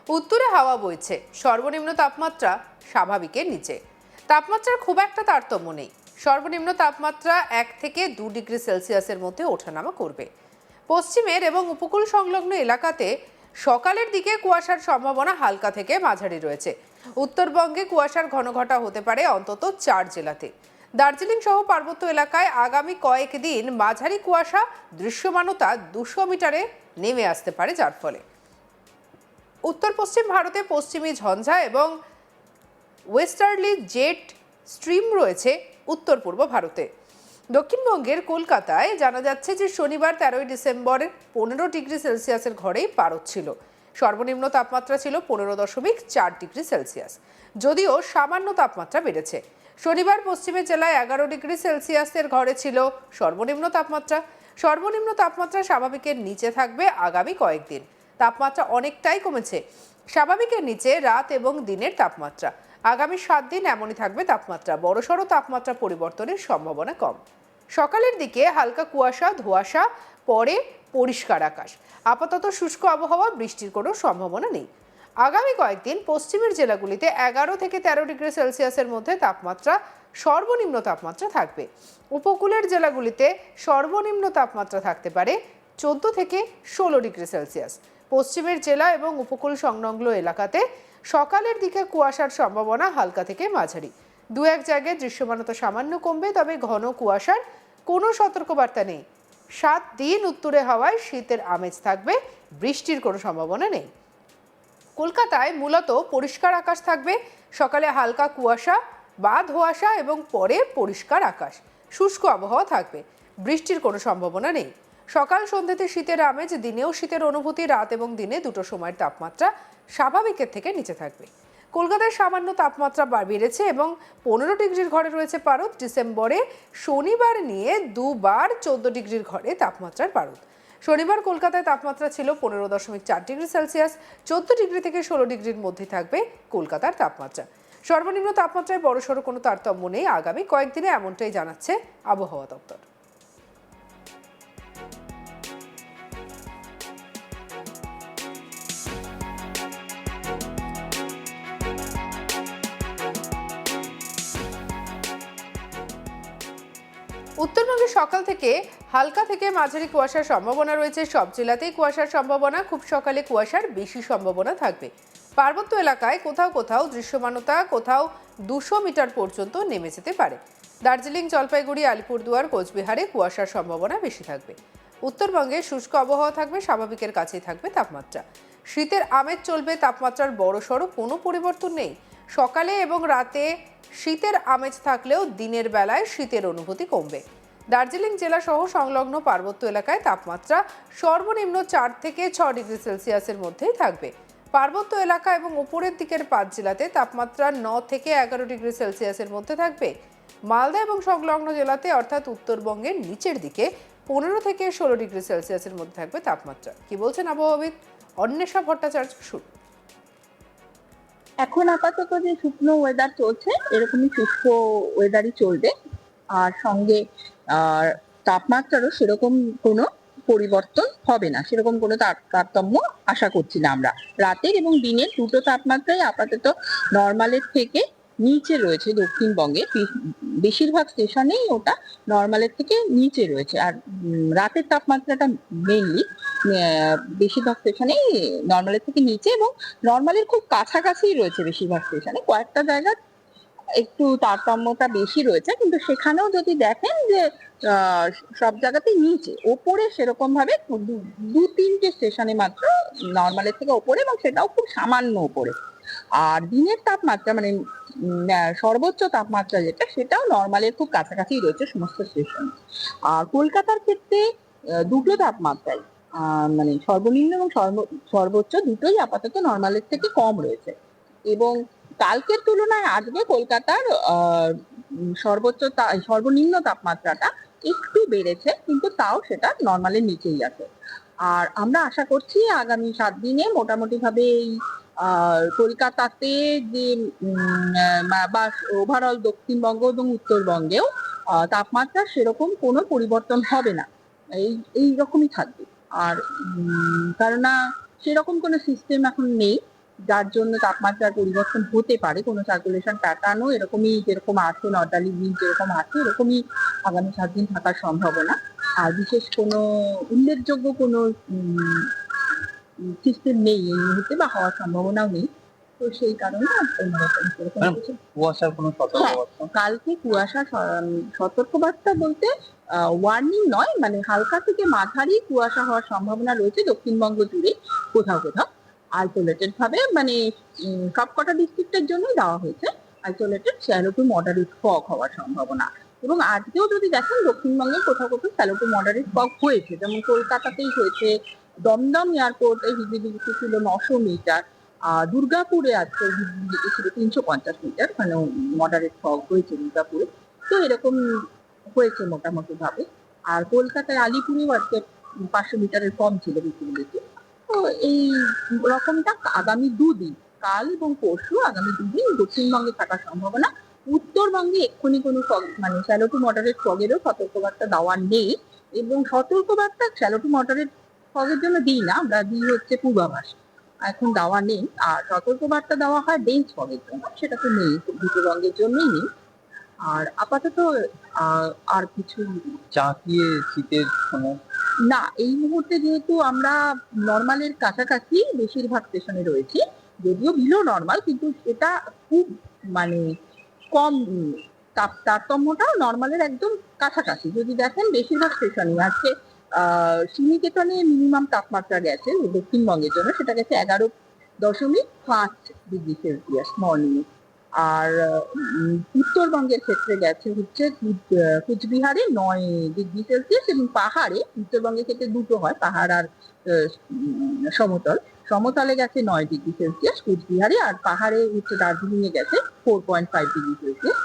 উত্তরে হাওয়া বইছে, সর্বনিম্ন তাপমাত্রা স্বাভাবিকের নিচে। তাপমাত্রার খুব একটা তারতম্য নেই। সর্বনিম্ন তাপমাত্রা 1 থেকে 2 ডিগ্রি সেলসিয়াসের মধ্যে ওঠানামা করবে। পশ্চিমের এবং উপকূল সংলগ্ন এলাকাতে সকালের দিকে কুয়াশার সম্ভাবনা হালকা থেকে মাঝারি রয়েছে। উত্তরবঙ্গে কুয়াশার ঘনঘটা হতে পারে অন্তত 4 জেলাতে। দার্জিলিং সহ পার্বত্য এলাকায় আগামী কয়েকদিন মাঝারি কুয়াশা, দৃশ্যমানতা 200 মিটারে নেমে আসতে পারে, যার ফলে উত্তর পশ্চিম ভারতে পশ্চিমী ঝঞ্ঝা এবং ওয়েস্টার্লি জেট স্ট্রিম রয়েছে উত্তর পূর্ব ভারতে। দক্ষিণবঙ্গের কলকাতায় জানা যাচ্ছে যে শনিবার 13ই ডিসেম্বরের 15 ডিগ্রি সেলসিয়াসের ঘরেই পারদ ছিল। সর্বনিম্ন তাপমাত্রা ছিল 15.4 ডিগ্রি সেলসিয়াস, যদিও সামান্য তাপমাত্রা বেড়েছে। শনিবার পশ্চিমের জেলায় 11 ডিগ্রি সেলসিয়াসের ঘরে ছিল সর্বনিম্ন তাপমাত্রা। সর্বনিম্ন তাপমাত্রা স্বাভাবিকের নিচে থাকবে আগামী কয়েকদিন। তাপমাত্রা অনেকটাই কমেছে। স্বাভাবিকের নিচে রাত এবং দিনের তাপমাত্রা। আগামী 7 দিন এমনই থাকবে তাপমাত্রা। বড়সড় তাপমাত্রা পরিবর্তনের সম্ভাবনা কম। সকালের দিকে হালকা কুয়াশা, ধোঁয়াশা, পরে পরিষ্কার আকাশ। আপাতত শুষ্ক আবহাওয়া, বৃষ্টির কোনো সম্ভাবনা নেই। আগামী কয়েকদিন পশ্চিমের জেলাগুলিতে 11 থেকে 13 ডিগ্রি সেলসিয়াসের মধ্যে তাপমাত্রা, সর্বনিম্ন তাপমাত্রা থাকবে। উপকূলের জেলাগুলিতে সর্বনিম্ন তাপমাত্রা থাকতে পারে 14 থেকে 16 ডিগ্রি সেলসিয়াস। পশ্চিমের জেলা এবং উপকূল সংলগ্ন এলাকাতে সকালের দিকে কুয়াশার সম্ভাবনা হালকা থেকে মাঝারি। 2-1 জায়গায় দৃশ্যমানতা সামান্য কমবে, তবে ঘন কুয়াশার কোনো সতর্কবার্তা নেই। 7 দিন উত্তরে হাওয়ায় শীতের আমেজ থাকবে, বৃষ্টির কোনো সম্ভাবনা নেই। কলকাতায় মূলত পরিষ্কার আকাশ থাকবে। সকালে হালকা কুয়াশা বা ধোঁয়াশা এবং পরে পরিষ্কার আকাশ। শুষ্ক আবহাওয়া থাকবে, বৃষ্টির কোনো সম্ভাবনা নেই। সকাল সন্ধ্যাতে শীতের আমেজ, দিনেও শীতের অনুভূতি। রাত এবং দিনে দুটো সময়ের তাপমাত্রা স্বাভাবিকের থেকে নিচে থাকবে। কলকাতায় সামান্য তাপমাত্রা বেড়েছে এবং 15 ডিগ্রির ঘরে রয়েছে পারদ। ডিসেম্বরে শনিবার নিয়ে দুবার 14 ডিগ্রির ঘরে তাপমাত্রার পারদ। শনিবার কলকাতায় তাপমাত্রা ছিল 15.4 ডিগ্রি সেলসিয়াস। 14 ডিগ্রি থেকে 16 ডিগ্রির মধ্যে থাকবে কলকাতার তাপমাত্রা। সর্বনিম্ন তাপমাত্রায় বড়সড় কোনো তারতম্য নেই আগামী কয়েকদিনে, এমনটাই জানাচ্ছে আবহাওয়া দপ্তর। উত্তরবঙ্গে সকাল থেকে হালকা থেকে মাঝারি কুয়াশার সম্ভাবনা রয়েছে। সব জেলাতেই কুয়াশার সম্ভাবনা। খুব সকালে কুয়াশার বেশি সম্ভাবনা থাকবে। পার্বত্য এলাকায় কোথাও কোথাও দৃশ্যমানতা 200 মিটার পর্যন্ত নেমে যেতে পারে। দার্জিলিং, জলপাইগুড়ি, আলিপুরদুয়ার, কোচবিহারে কুয়াশার সম্ভাবনা বেশি থাকবে। উত্তরবঙ্গে শুষ্ক আবহাওয়া থাকবে, স্বাভাবিকের কাছেই থাকবে তাপমাত্রা। শীতের আমেজ চলবে, তাপমাত্রার বড়সড় কোনো পরিবর্তন নেই। সকালে এবং রাতে শীতের আমেজ থাকলেও দিনের বেলায় শীতের অনুভূতি কমবে। দার্জিলিং জেলা সহ সংলগ্ন পার্বত্য এলাকায় তাপমাত্রা সর্বনিম্ন 4 থেকে 6 ডিগ্রি সেলসিয়াসের মধ্যেই থাকবে। পার্বত্য এলাকা এবং উপরের দিকের 5 জেলাতে তাপমাত্রা 9 থেকে 11 ডিগ্রি সেলসিয়াসের মধ্যে থাকবে। মালদা এবং সংলগ্ন জেলাতে অর্থাৎ উত্তরবঙ্গের নিচের দিকে 15 থেকে 16 ডিগ্রি সেলসিয়াসের মধ্যে থাকবে তাপমাত্রা। কি বলছেন আবহাওয়াবিদ অন্বেষা ভট্টাচার্য? শুরু। এখন আপাতত যে শুকনো ওয়েদার চলছে, এরকমই শুষ্ক ওয়েদারই চলবে। আর সঙ্গে তাপমাত্রারও সেরকম কোনো পরিবর্তন হবে না, সেরকম কোনো তারতম্য আশা করছি না আমরা। রাতের এবং দিনের দুটো তাপমাত্রাই আপাতত নর্মালের থেকে নিচে রয়েছে। দক্ষিণবঙ্গে বেশিরভাগ স্টেশনেই ওটা নর্মালের থেকে নিচে রয়েছে। আর রাতের তাপমাত্রাটা মেনলি বেশিরভাগ স্টেশনেই নর্মালের থেকে নিচে এবং নর্মালের খুব কাছাকাছি রয়েছে বেশিরভাগ স্টেশনে। কয়েকটা জায়গায় একটু তারতম্যটা বেশি রয়েছে, কিন্তু সেখানেও যদি দেখেন যে সব জায়গাতেই নিচে। ওপরে সেরকম ভাবে 2-3টে স্টেশনে মাত্র নর্মালের থেকে ওপরে, এবং সেটাও খুব সামান্য ওপরে। আর দিনের তাপমাত্রা মানে সর্বোচ্চ তাপমাত্রা যেটা, সেটাও নর্মালের খুব কাছাকাছি রয়েছে সমস্ত স্টেশন। আর কলকাতার ক্ষেত্রে দুটো তাপমাত্রাই মানে সর্বনিম্ন এবং সর্বোচ্চ দুটোই আপাতত নর্মালের থেকে কম রয়েছে। এবং কালকের তুলনায় আজকে কলকাতার সর্বনিম্ন তাপমাত্রাটা একটু বেড়েছে, কিন্তু তাও সেটা নর্মালের নিচেই আছে। আর আমরা আশা করছি আগামী 7 দিনে মোটামুটি ভাবে এই কলকাতাতে যে বা ওভারঅল দক্ষিণবঙ্গ এবং উত্তরবঙ্গেও তাপমাত্রা সেরকম কোনো পরিবর্তন হবে না, এই রকমই থাকবে। আর কেননা সেরকম কোনো সিস্টেম এখন নেই যার জন্য তাপমাত্রার পরিবর্তন হতে পারে, কোনো সার্কুলেশন প্যাটার্নও এরকমই যেরকম আছে, নর্দার্লি ব্রিজ যেরকম আছে এরকমই আগামী 7 দিন থাকার সম্ভাবনা। আর বিশেষ কোনো উল্লেখযোগ্য কোনো সিস্টেম নেই এই মুহূর্তে, বা হওয়ার সম্ভাবনাও নেই। তো সেই কারণে অন্যরকম সেরকম কিছু। কুয়াশার কোনো হ্যাঁ, সতর্কবার্তা? কালকে কুয়াশা সতর্কবার্তা বলতে ওয়ার্নিং নয়, মানে হালকা থেকে মাঝারি কুয়াশা হওয়ার সম্ভাবনা রয়েছে দক্ষিণবঙ্গ জুড়ে কোথাও কোথাও। আইসোলেটেড ভাবে, মানে সবকটা ডিস্ট্রিক্টের জন্যই দেওয়া হয়েছে isolated shallow to moderate fog হওয়ার সম্ভাবনা। এবং আজকেও যদি দেখেন দক্ষিণবঙ্গে কোথাও কোথাও শ্যালো টু মডারেট ফগ হয়েছে, যেমন কলকাতাতেই হয়েছে, দমদম এয়ারপোর্টে ভিজিবিলিটি ছিল 900 মিটার, দুর্গাপুরে আজকে ভিজিবিলিটি ছিল 350 মিটার, মানে মডারেট ফগ হয়েছে দুর্গাপুরে। তো এরকম হয়েছে মোটামুটি ভাবে। আর কলকাতায় আলিপুরেও আজকে 500 মিটারের কম ছিল ভিজিবিলিটি। তো এই রকমটা আগামী 2 দিন, কাল এবং পরশু, আগামী 2 দিন দক্ষিণবঙ্গে থাকার সম্ভাবনা। উত্তরবঙ্গে এক্ষুনি কোনো ফগ, মানে শ্যালো টু মডারেট ফগেরও সতর্কবার্তা দেওয়া নেই। এবং সতর্কবার্তা শ্যালো টু মডারেট ফগের জন্য দিই না, আমরা দিই হচ্ছে পূর্বাভাস, এখন দেওয়া নেই। আর সতর্কবার্তা দেওয়া হয় ডেন্স ফগের জন্য, সেটা তো নেই, দুটো রঙের জন্যই নেই। আর আপাতত আর কিছু জাঁকিয়ে শীতের সময় না, এই মুহূর্তে যেহেতু আমরা নর্মালের কাছাকাছি বেশিরভাগ স্টেশনে রয়েছি, যদিও বিলো নর্মাল, কিন্তু এটা খুব মানে কম, তারতম্যটা নর্মালের একদম কাছাকাছি। যদি দেখেন বেশিরভাগ স্টেশনে আজকে শ্রীনিকেতনে মিনিমাম তাপমাত্রা গেছে দক্ষিণবঙ্গের জন্য, সেটা গেছে 11.5 ডিগ্রি সেলসিয়াস মর্নিং। আর উত্তরবঙ্গের ক্ষেত্রে গেছে হচ্ছে কুচবিহারে 9 ডিগ্রি সেলসিয়াস, এবং পাহাড়ে, উত্তরবঙ্গের ক্ষেত্রে দুটো হয়, পাহাড় আর সমতল। সমতলে গেছে 9 ডিগ্রি সেলসিয়াস কুচবিহারে, আর পাহাড়ে হচ্ছে দার্জিলিং এ গেছে 4.5 ডিগ্রি সেলসিয়াস।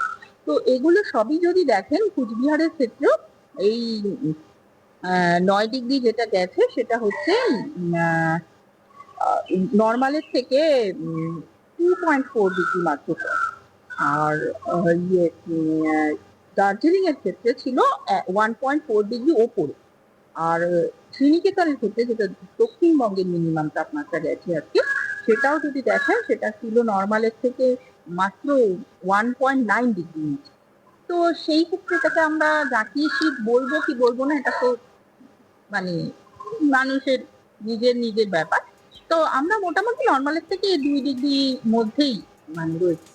তো এগুলো সবই যদি দেখেন কুচবিহারের ক্ষেত্রেও এই 9 ডিগ্রি যেটা গেছে সেটা হচ্ছে নর্মালের থেকে 2.4 ডিগ্রি মাত্র কম। আর দার্জিলিং এর ক্ষেত্রে ছিল 1.4 ডিগ্রি ওপরে। আর শ্রীনিকেতনের ক্ষেত্রে, যেটা দক্ষিণবঙ্গের মিনিমাম তাপমাত্রা গেছে আজকে, সেটাও যদি দেখেন সেটা ছিল নর্মালের থেকে মাত্র 1.9 ডিগ্রি নিচে। তো সেই ক্ষেত্রে এটাকে আমরা জাঁকিয়ে শীত বলবো কি বলবো না, এটা তো মানে মানুষের নিজের নিজের ব্যাপার। তো আমরা মোটামুটি নর্মালের থেকে 2 ডিগ্রি মধ্যেই মানে রয়েছে।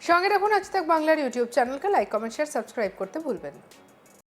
সঙ্গে রাখুন আজ তাক বাংলার ইউটিউব চ্যানেলকে, লাইক কমেন্ট শেয়ার সাবস্ক্রাইব করতে ভুলবেন না।